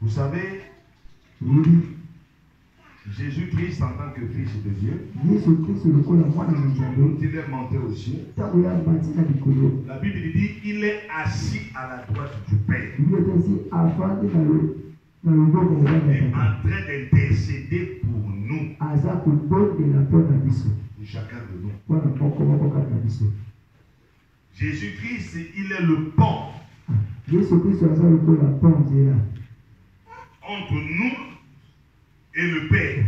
Vous savez, Jésus-Christ en tant que fils de Dieu, quand il est monté aux cieux, la Bible dit il est assis à la droite du Père. Il est en train d'intercéder pour nous. Chacun de nous. Jésus-Christ, il est le pont entre nous et le Père.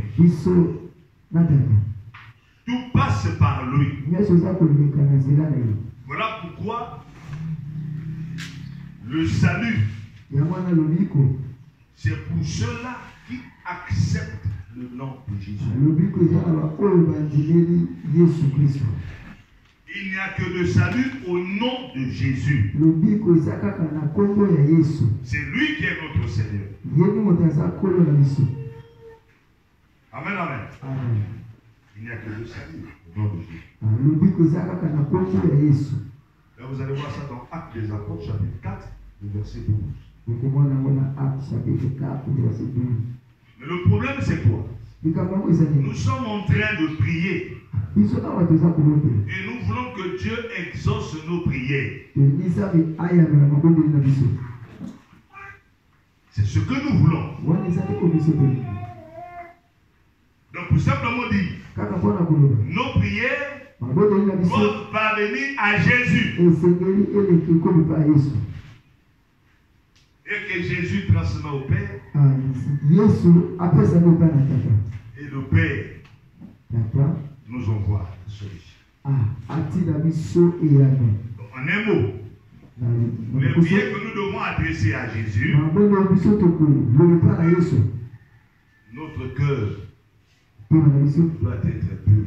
Tout passe par lui. Voilà pourquoi le salut, c'est pour ceux-là qui acceptent le nom de Jésus. Il n'y a que le salut au nom de Jésus. C'est lui qui est notre Seigneur. Amen, amen. Il n'y a que le salut au nom de Jésus. Là, vous allez voir ça dans Actes des Apôtres, chapitre 4, le verset 12. Mais le problème, c'est quoi? Nous sommes en train de prier. Et nous voulons que Dieu exauce nos prières. C'est ce que nous voulons. Donc, pour simplement dire, nos prières doivent parvenir à Jésus. Et que Jésus transmet au Père. Et le Père nous envoie la solution. En un mot, les prières que nous devons adresser à Jésus, notre cœur doit être pur.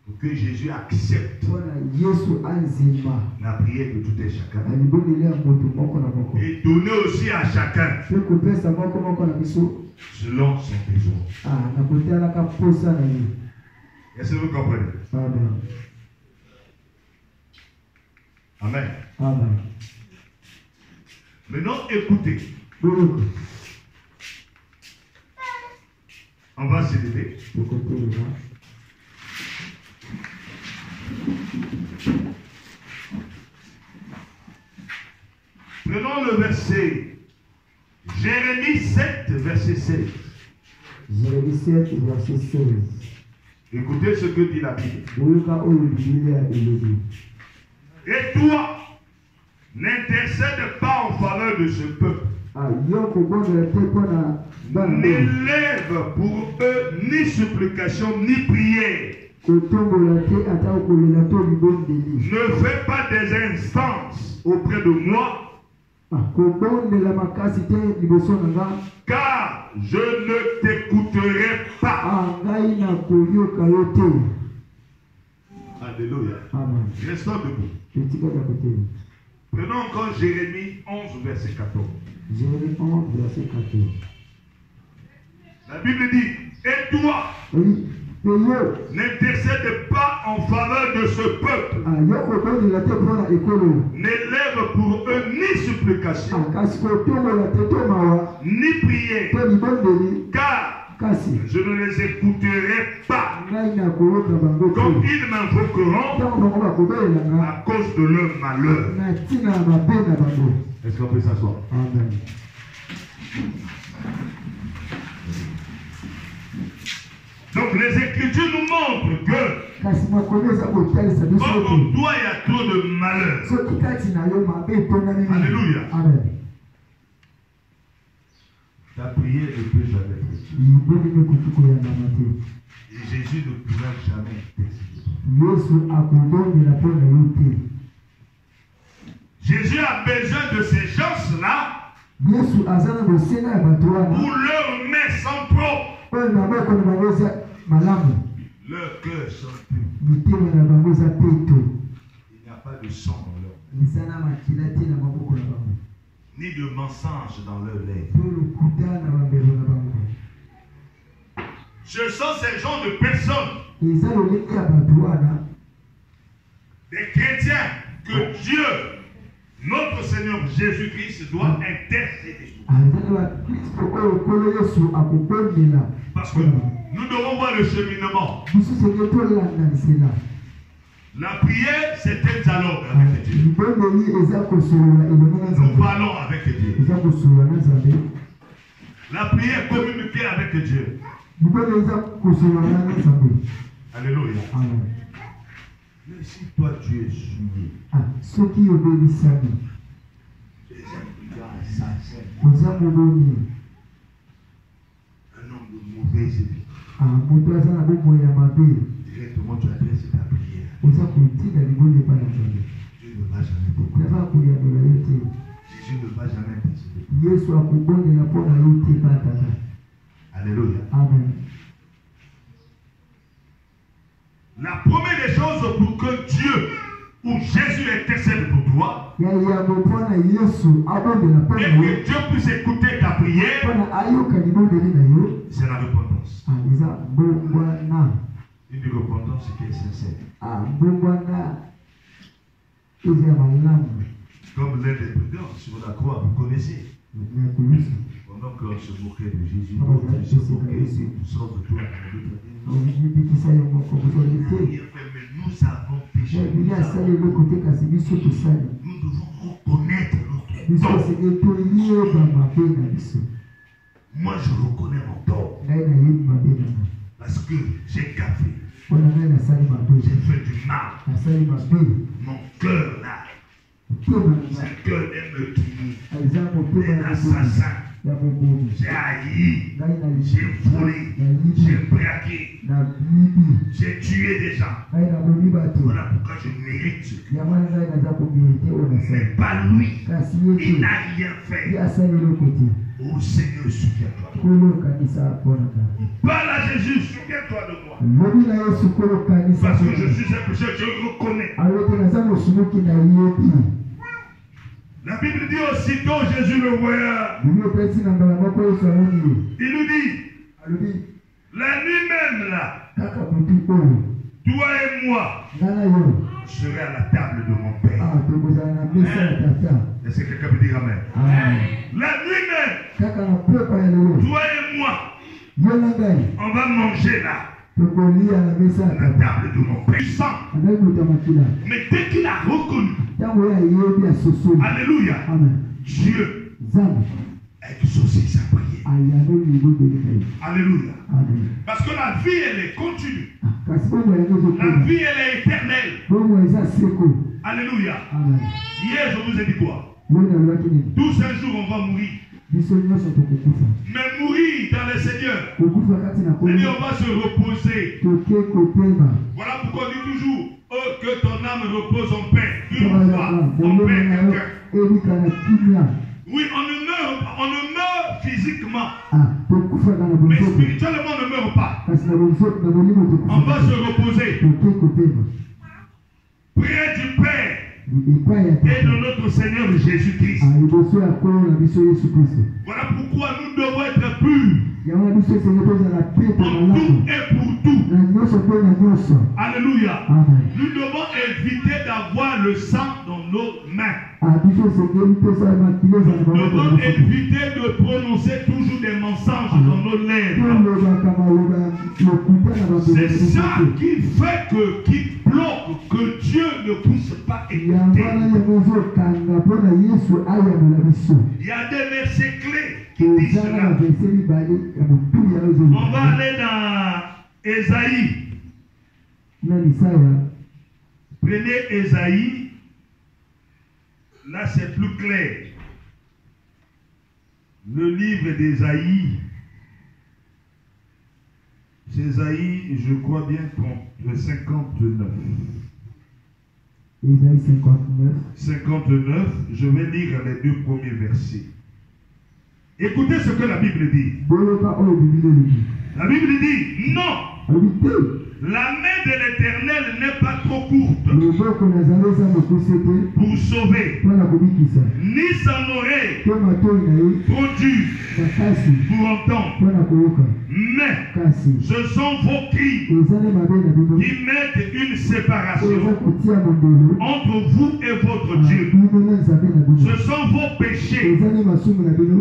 Pour que Jésus accepte la prière de tout un chacun. Et donner aussi à chacun selon son besoin. Est-ce que vous comprenez? Amen. Amen. Maintenant, écoutez. On va se lever. Prenons le verset Jérémie 7, verset 16. Jérémie 7, verset 16. Écoutez ce que dit la Bible. Et toi, n'intercède pas en faveur de ce peuple. N'élève pour eux ni supplication ni prière. Ne fais pas des instances auprès de moi, car je ne t'écouterai pas. Alléluia. Restons debout. Prenons encore Jérémie 11, verset 14. Jérémie 11, verset 14. La Bible dit, et toi, n'intercède pas en faveur de ce peuple. N'élève pour eux ni supplication, ni prière, car je ne les écouterai pas. Comme ils m'invoqueront à cause de leur malheur. Est-ce qu'on peut s'asseoir? Amen. Donc les Écritures nous montrent que comme en toi il y a trop de malheur. Alléluia. Amen. Ta prière ne peut jamais être. Et Jésus ne pourra jamais décider. Jésus a besoin de ces gens-là pour leur main sans propre. Leur cœur sont purs. Il n'y a pas de sang dans leur main, ni de mensonge dans leur lèvres. Ce sont ces genres de personnes, des chrétiens, que Dieu Notre Seigneur Jésus-Christ doit intercéder. Parce que nous devons voir le cheminement. La prière, c'est un dialogue avec Dieu. Nous parlons avec Dieu. La prière, communiquer avec Dieu. Alléluia. Mais si toi tu es soumis, ceux qui obéissent à nous, un homme de mauvaise vie, directement tu adresses ta prière. Dieu ne va jamais t'écouter. Jésus ne va jamais t'écouter. Alléluia. Amen. La première des choses pour que Dieu ou Jésus intercède pour toi, et que Dieu puisse écouter ta prière, c'est la repentance. Une repentance qui est sincère. Comme l'un des brigands sur la croix, vous connaissez. Pendant qu'on se moquait de Jésus, on se moquait, nous sommes de toi. Mais nous avons péché. Nous devons reconnaître notre tort. Moi, je reconnais mon tort. Parce que j'ai gaffé. J'ai fait du mal. Mon cœur là. Ce cœur aime tout. Un assassin. J'ai haï. J'ai volé. J'ai braqué. J'ai tué des gens. Voilà pourquoi je mérite. Mais pas lui. Il n'a rien fait. Oh Seigneur, souviens-toi. Parle à Jésus, souviens-toi de moi. Parce que je suis un pécheur, je le reconnais. La Bible dit aussitôt Jésus le voya. Il nous dit, la nuit même là, toi et moi, je serai à la table de mon Père. Est-ce que quelqu'un peut dire Amen? La nuit même, toi et moi, on va manger là. À la table de mon Père. Mais dès qu'il a reconnu, alléluia, Dieu a exaucé sa prière. Alléluia. Parce que la vie, elle est continue. La vie, elle est éternelle. Alléluia. Hier, je vous ai dit quoi? Tous un jour, on va mourir. Mais mourir dans le Seigneur, et on va se reposer. Voilà pourquoi on dit toujours, oh, que ton âme repose en paix. Une fois, on perd quelqu'un. Oui, on ne meurt physiquement. Mais spirituellement, on ne meurt pas. On va se reposer. Prière du Père et de notre Seigneur Jésus-Christ. Voilà pourquoi nous devons être purs en tout et pour tout. Alléluia. Nous devons éviter d'avoir le sang dans nos mains. Nous devons éviter de prononcer toujours des mensonges dans nos lèvres. C'est ça qui fait qui bloque que Dieu ne puisse pas écouter. Il y a des versets clés qui disent cela. On va aller dans Ésaïe. Prenez Ésaïe. Là, c'est plus clair. Le livre d'Ésaïe. C'est Ésaïe, je crois bien, le 59. Ésaïe 59. 59, je vais lire les deux premiers versets. Écoutez ce que la Bible dit. La Bible dit, non. La main de l'Éternel n'est pas trop courte pour sauver, ni son oreille oreilles trop dures pour entendre. Mais ce sont vos cris qui mettent une séparation entre vous et votre Dieu. Ce sont vos péchés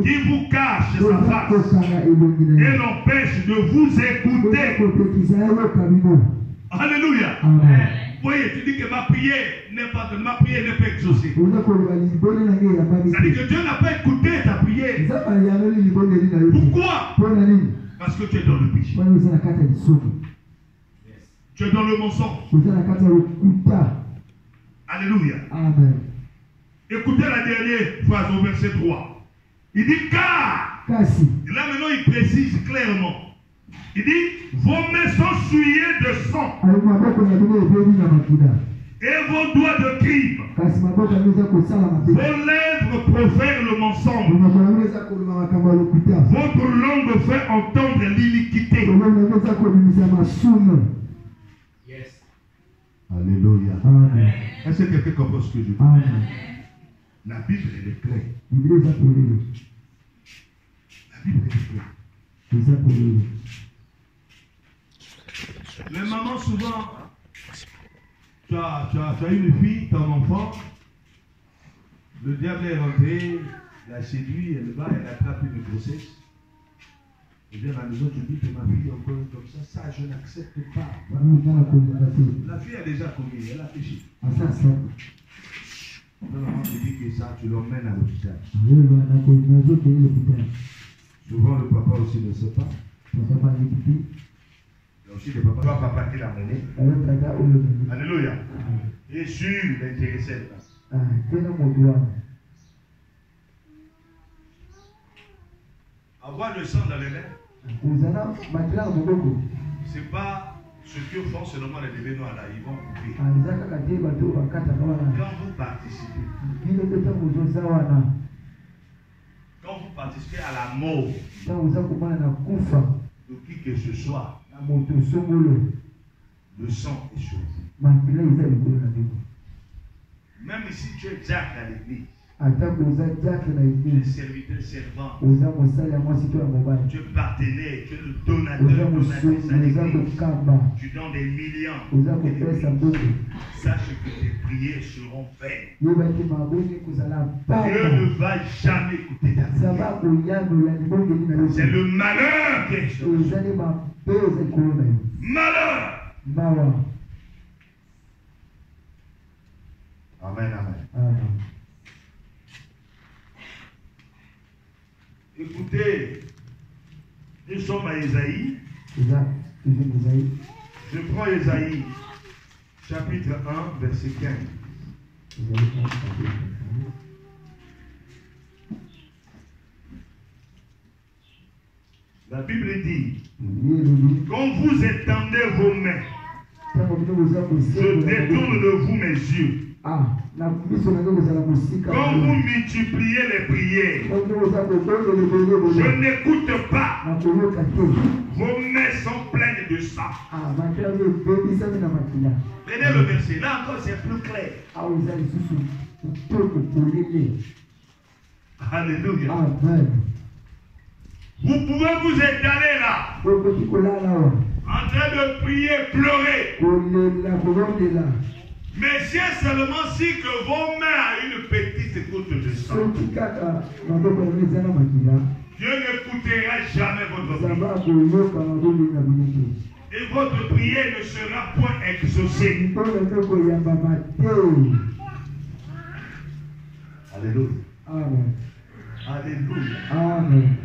qui vous cachent sa face et l'empêchent de vous écouter. Alléluia. Vous voyez, tu dis que ma prière n'est pas exaucée. C'est-à-dire que Dieu n'a pas écouté ta prière. Pourquoi? Parce que tu es dans le péché. Tu es dans le mensonge. Alléluia. Amen. Écoutez la dernière phrase au verset 3. Il dit car. Et là maintenant il précise clairement. Il dit vos mains sont souillées de sang. Et vos doigts de crime. Vos lèvres profèrent le mensonge. Votre langue fait entendre l'iniquité. Yes. Alléluia. Est-ce que quelqu'un comprend ce que je dis? La Bible elle est claire. La Bible elle est claire. Les mamans souvent, tu as une fille, ton enfant, le diable est rentré, l'a séduit, elle va, elle attrape une grossesse. Et bien à la maison, tu dis que ma fille est encore comme ça je n'accepte pas. La fille a déjà commis, elle a péché. Non, tu dis que ça, tu l'emmènes à l'hôpital. Souvent, le papa aussi ne sait pas. Il y a aussi des papas. Toi, papa qui l'a mené. Alléluia. Et sûr, il est intéressé. Avoir le sang dans les mains, c'est pas ce que font seulement les bébés noirs là, ils vont couper. Quand vous participez, à la mort de qui que ce soit, le sang est sur vous. Même si tu es Jack à l'église, tu es serviteur servant, tu es partenaire, tu es le donateur à l'église, tu donnes des millions. Sache que tes prières seront faites. Dieu ne va jamais écouter ta prière. C'est le malheur qui est sur vous. Malheur. Amen, amen. Écoutez, nous sommes à Ésaïe. Je prends Ésaïe, chapitre 1, verset 15. La Bible dit, quand vous étendez vos mains, je détourne de vous mes yeux. Quand vous multipliez les prières, je n'écoute pas. Vos mains sont pleines de sang. Prenez le verset. Là encore, c'est plus clair. Alléluia. Vous pouvez vous étaler là, en train de prier, pleurer. Mais c'est seulement si que vos mains ont une petite goutte de sang. Dieu n'écoutera jamais votre prière. Et votre prière ne sera point exaucée. Alléluia. Amen. Alléluia. Amen.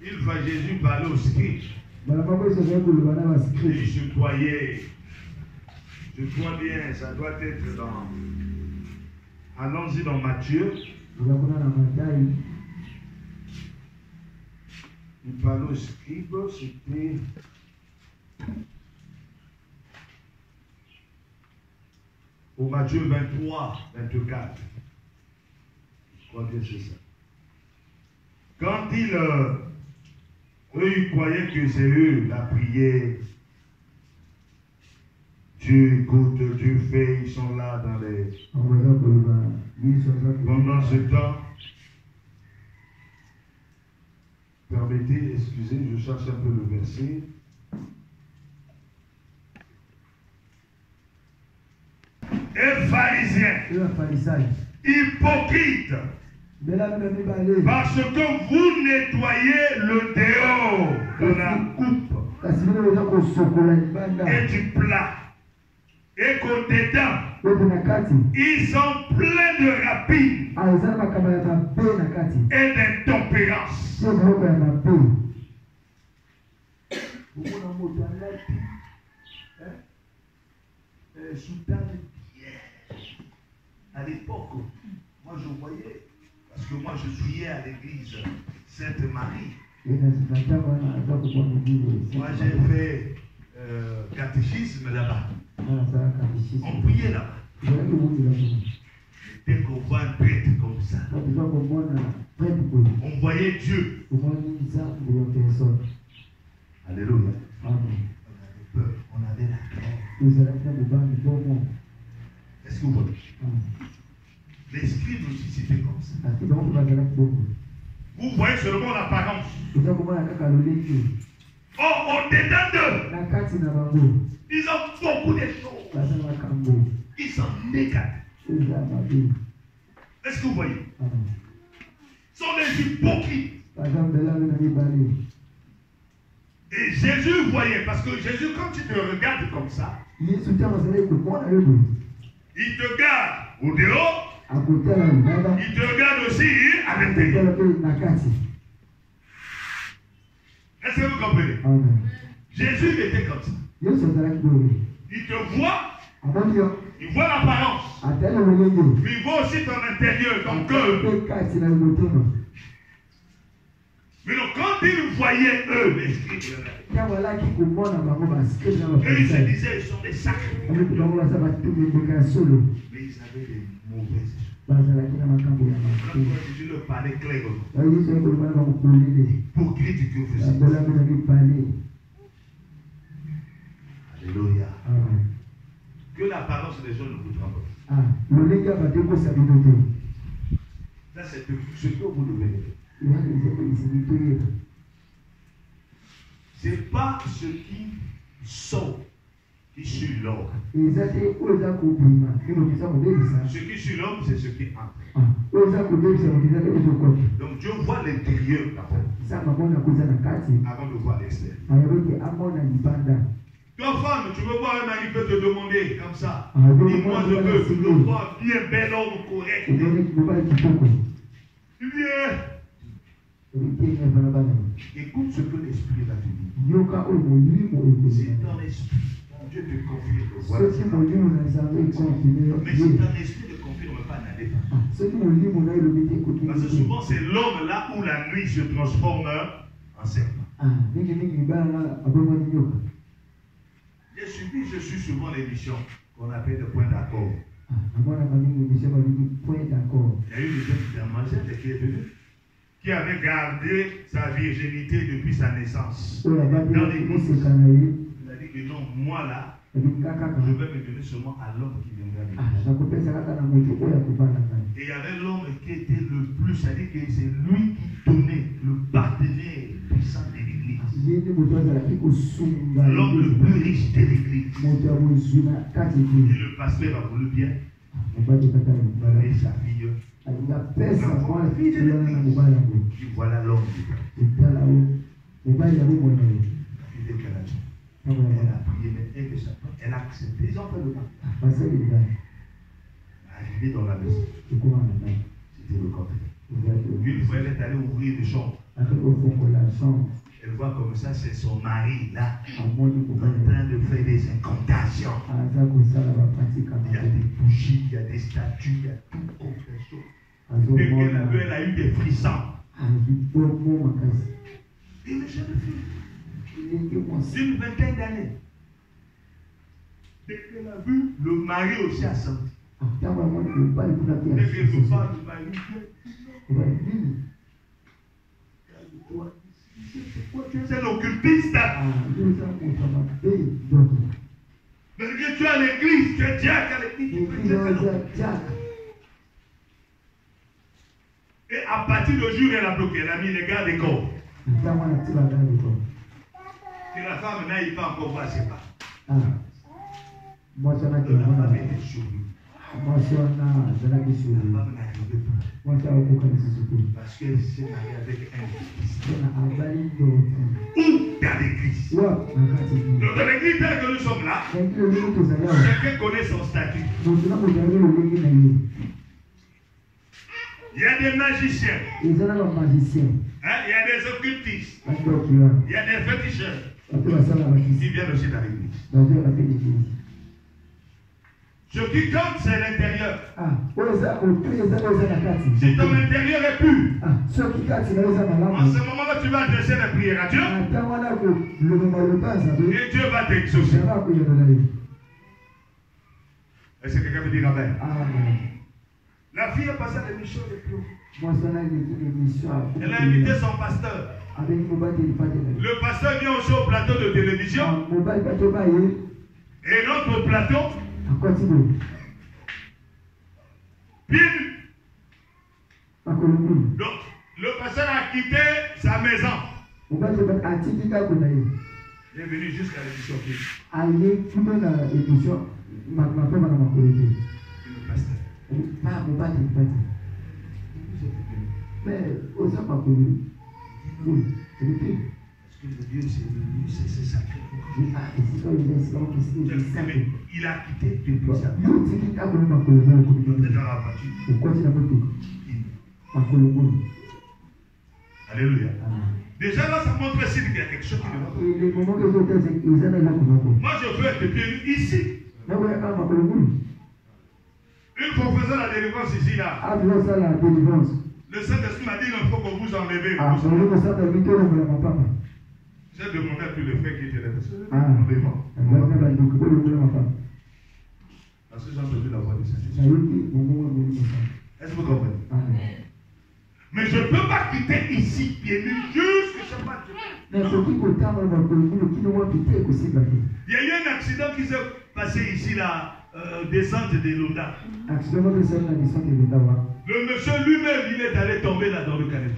Il va Jésus parler aux scribes. Et je crois bien, ça doit être dans... Allons-y dans Matthieu. Il parle aux scribes, c'était... Au Matthieu 23, 24. Je crois bien c'est ça. Quand eux, ils croyaient que c'est eux la prière. Dieu écoute, Dieu fait, ils sont là dans les Pendant ce temps, permettez, excusez, je cherche un peu le verset. Et pharisiens, hypocrites, parce que vous nettoyez le dehors de la coupe et du plat, et qu'au dedans, ils sont pleins de rapines et d'intempérance. À l'époque, moi je voyais, parce que moi je priais à l'église Sainte-Marie. Moi j'ai fait catéchisme là-bas. On priait là-bas. Dès qu'on voit un prêtre comme ça, on voyait Dieu. Alléluia. On avait peur, on avait la crainte. Est-ce que vous voyez? L'esprit aussi c'était comme ça. Vous voyez seulement l'apparence. Oh, au-dedans d'eux, ils ont beaucoup de choses. Ils sont négatifs. Est-ce que vous voyez? Ils sont des hypocrites. Et Jésus voyait, parce que Jésus, quand tu te regardes comme ça, il te garde au dehors, il te regarde aussi à l'intérieur. Est-ce que vous comprenez? Jésus était comme ça. Il te voit, il voit l'apparence, mais il voit aussi ton intérieur, ton cœur. Mais donc, quand ils voyaient eux, l'esprit de la et ils se disaient, ils sont des sacrés. Mais ils avaient des mauvaises choses. Quand Jésus leur parlait clairement, hypocrite que vous êtes. Alléluia. Que l'apparence des gens ne vous trompe pas. Ça, c'est ce que vous devez faire. Ce n'est pas ce qui sont qui suit l'homme. Ce qui suit l'homme, c'est ce qui entre. Donc Dieu voit l'intérieur d'abord, avant de voir l'extérieur. Toi, femme, tu veux voir un mari peut te demander comme ça. Dis-moi, je veux voir bien bel homme correct. Tu viens. Écoute ce que l'esprit va te dire. Si ton esprit, Dieu te confirme, voilà. Mais si ton esprit ne confirme pas, n'allez pas. Parce que souvent c'est l'homme là où la nuit se transforme en serpent. Je suis souvent l'émission qu'on appelle le point d'accord. Il y a eu une jeune demoiselle qui est venue, qui avait gardé sa virginité depuis sa naissance. Dans l'église, il a dit que non, moi là, je vais me donner seulement à l'homme qui viendra. Et il y avait l'homme qui était le plus, c'est-à-dire que c'est lui qui donnait le partenaire puissant de l'église. L'homme le plus riche de l'église. Et le pasteur a voulu bien donner sa fille. Puis voilà l'homme. Elle a prié, mais elle a accepté. Ils ont fait le mal. Arrivé dans la maison, c'était le contraire. Une fois, elle est allée ouvrir une chambre. Elle voit comme ça, c'est son mari là, en train de faire des incantations. Il y a des bougies, il y a des statues, il y a tout autre chose. Dès qu'elle a vu, elle a eu des frissons. Et une jeune fille, d'une vingtaine d'années, dès qu'elle a vu, le mari aussi a senti. Dès qu'elle parle du mari, c'est l'occultiste. Mais que tu es à l'église, tu es diacre à l'église. Et à partir du jour où elle a bloqué, elle a mis les gardes des corps. Et la femme n'aille pas encore voir ses pas. Moi, ça n'a pas été sur lui. Moi, ça n'a pas été sur lui. Moi, ça n'a pas été sur lui. Parce qu'elle s'est mariée avec un fils. Ou dans l'église. Dans l'église telle que nous sommes là, chacun connaît son statut. Il y a des magiciens. Il y a des occultistes. Il y a des féticheurs. Qui viennent aussi dans l'église. Ce qui compte, c'est l'intérieur. Si ton intérieur est pur, en ce moment-là, tu vas adresser la prière à Dieu. Et Dieu va t'exaucer. Est-ce que quelqu'un veut dire amen? La fille a passé à l'émission de plus. Elle a invité son pasteur. Le pasteur vient aussi au plateau de télévision. Et notre plateau. Puis, donc, le pasteur a quitté sa maison. Il est venu jusqu'à l'émission. Mais aux hommes pas connu. Oui, c'est le pire. Parce que le Dieu, c'est sacré. Il a quitté depuis sa vie. Alléluia. Déjà là, ça montre aussi qu'il y a quelque chose qui ne va pas. Moi, je veux être bien ici. Une fois faisant la délivrance ici, là. Le Saint-Esprit m'a dit qu'il faut que vous enlevez. J'ai demandé à tous les frères qui étaient là. Parce que j'ai entendu la voix du Saint-Esprit. Est-ce que vous comprenez? Mais je ne peux pas quitter ici, bien nu, jusqu'à ce matin. Il y a eu un accident qui s'est passé ici, là. Descente de l'Onda. Le monsieur lui-même, il est allé tomber là dans le canal.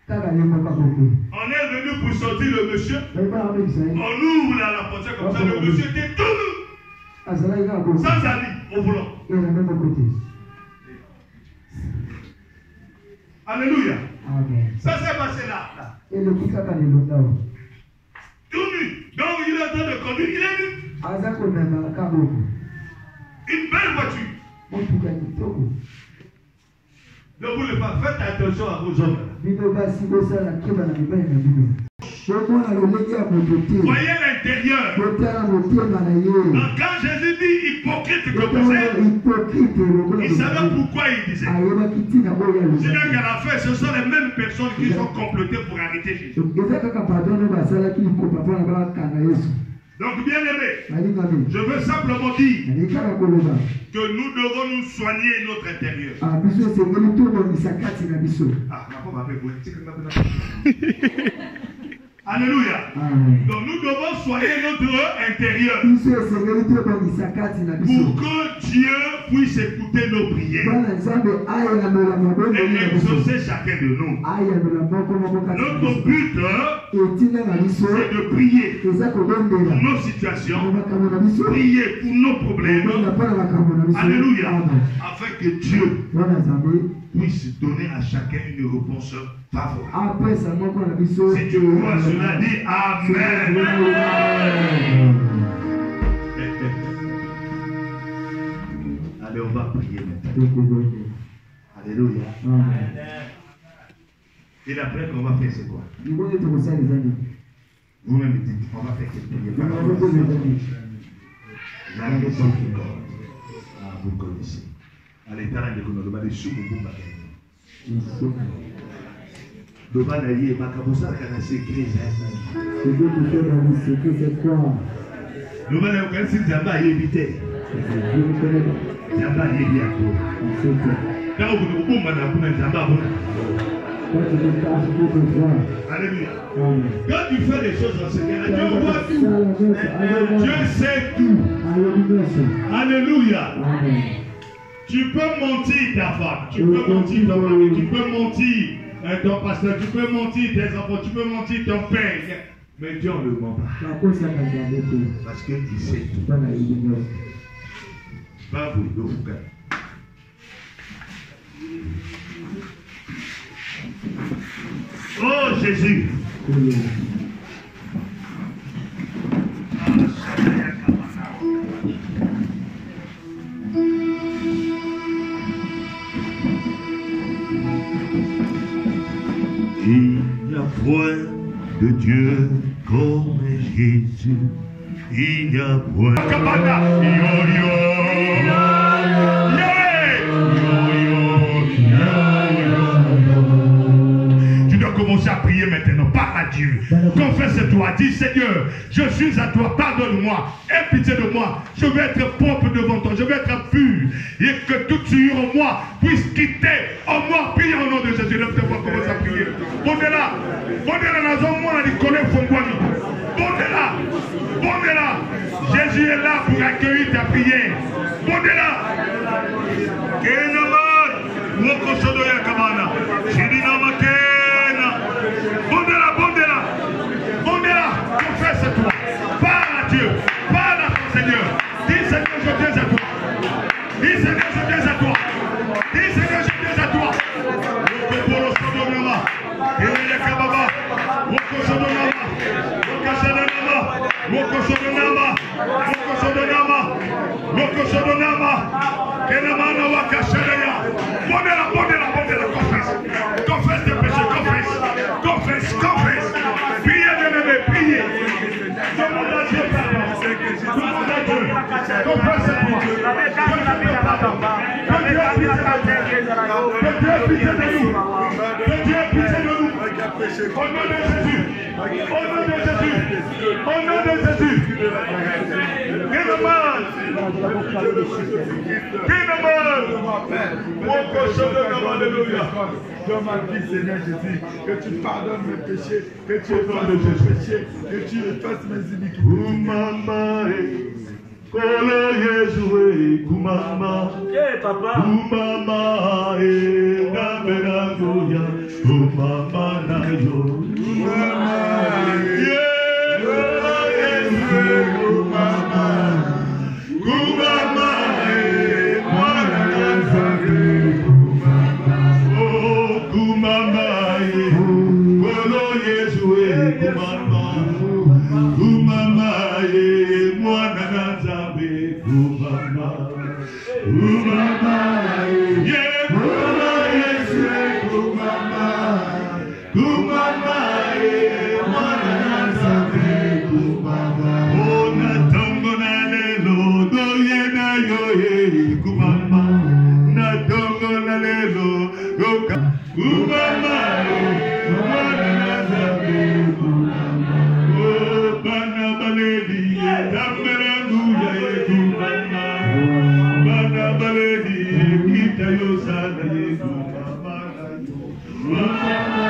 On est venu pour sortir le monsieur. On ouvre là la portière comme ça. Le monsieur était tout sans habit au volant. Alléluia. Ça s'est passé là. Tout nu. Donc il est en train de conduire. Il est nu. Une belle voiture. Ne voulez pas, faites attention à vos hommes. Voyez l'intérieur. Donc quand Jésus dit hypocrite comme ça, il savait pourquoi il disait. C'est-à-dire qu'à la fin, ce sont les mêmes personnes qui sont complotées pour arrêter Jésus. Donc, bien aimé, je veux simplement dire que nous devons nous soigner notre intérieur. Alléluia. Donc nous devons soigner notre intérieur pour que Dieu puisse écouter nos prières et exaucer chacun de nous. Notre but, c'est de prier pour nos situations, prier pour nos problèmes. Alléluia. Afin que Dieu puisse donner à chacun une réponse favorable. Si tu crois cela, dis Amen. Allez, on va prier maintenant. Alléluia. Et la prière qu'on va faire, c'est quoi? Vous-même dites, on va faire quelque prière. La miséricorde. Vous connaissez. Allez, t'as l'air de connaître. On va aller sous le bout de la gueule. Dobanaye makabosa kana secret c'est Dieu qui fait dans le secret, c'est quoi? Dobanaye quand c'est Zamba yébité. Zamba yébia ko. Quand vous vous bomba na kuna Zamba bona. Alléluia. Quand tu fais des choses en secret, Dieu voit tout. Dieu sait tout. Alléluia. Tu peux mentir ta femme, tu peux mentir ton mari, tu peux mentir ton pasteur, tu peux mentir tes enfants, tu peux mentir ton père. Mais Dieu ne le ment pas. Parce qu'il sait tout. Pas vous, le fouga. Oh Jésus. Il n'y a point de Dieu comme Jésus. Il n'y a point. Tu dois commencer à prier maintenant. Parle à Dieu. Confesse-toi. Dis Seigneur, je suis à toi. Pardonne-moi. Aie pitié de moi. Je veux être propre devant toi. Je veux être pur. Et que toute souillure en moi puisse quitter en moi. Prie au nom de Jésus. Lève-toi, commence à prier. Bondela. Bondela dans un monde à l'école Fongwani. Bondela. Bondela. Jésus est là pour accueillir ta prière. Bondela. Kenaman. Wokosodo Yakamana. Shidina Makena. Bondela. Bondela. Bondela. Confesse-toi. Parle à Dieu. Parle à ton Seigneur. Dis Seigneur, je viens à toi. Dis Seigneur, je viens à toi. Dis Seigneur, je viens à toi. Wokopolo Sodonama. Elia Kababa. Wokosodonama. Wokosodonama. Wokosodonama. Wokosodonama. Wokosodonama. Kenamana Wakashadaya. Bondela, bondela, bondela. Confesse. Confesse tes péchés. Confesse. Confesse. Confesse. Priez, bien-aimé. Priez. Demande à Dieu pardon. Demande à Dieu. Confesse-toi. Que Dieu ait pitié de nous. Que Dieu ait pitié de nous. Au nom de Jésus. Au nom de Jésus. Au nom de Jésus. Kenaman. Dans ma vie, Seigneur Jésus, que tu pardonnes mes péchés, que tu effaces mes péchés, que tu effaces mes iniquités. Kumama, Kolo Yeshua, Kumama, Kumama, Naberangoya, Kumama Nayo, Kumama, Kolo Yeshua, Kumama, Kumama, Mwana Nazaret, oh Kumama, Kolo Yeshua, Kumama, Kumama, Mwana Nazaret, Kumama, Kumama, yeah, Kolo Yeshua, Kumama, Kumama, Mwana Nazaret, Kumama, oh Natongo Nalelo, Doyena Yoye, Kumama, Natongo Nalelo, Goka, Kumama, Mwana Nazaret, Kumama, oh Bana Baledi, Dameranguya, Kumama, Bana Baledi, Kita Yosana, Kumama, Kumama,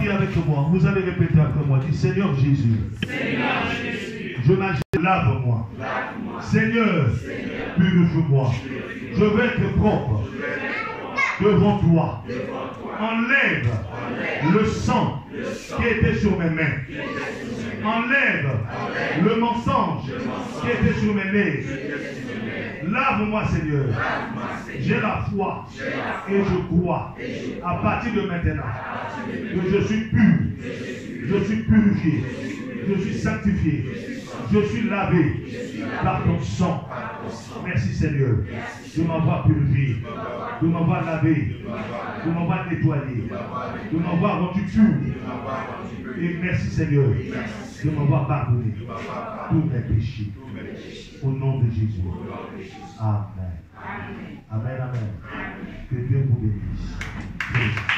dire avec moi, vous allez répéter après moi, dis Seigneur Jésus, je m'agis, lave-moi. Seigneur, purifie-moi. Je vais être propre devant toi. Enlève le sang qui était sur mes mains. Enlève le mensonge qui était sur mes lèvres. Lave-moi, Seigneur. J'ai la foi et je crois à partir de maintenant que je suis pur, je suis purifié, je suis sanctifié, je suis lavé par ton sang. Merci, Seigneur. Je m'envoie purifier, je m'envoie laver, je m'envoie nettoyer, je m'envoie rendu pur. Et merci, Seigneur. Je m'envoie pardonner tous mes péchés. Au nom de Jésus. Amen. Amen, amen. Que Dieu vous bénisse.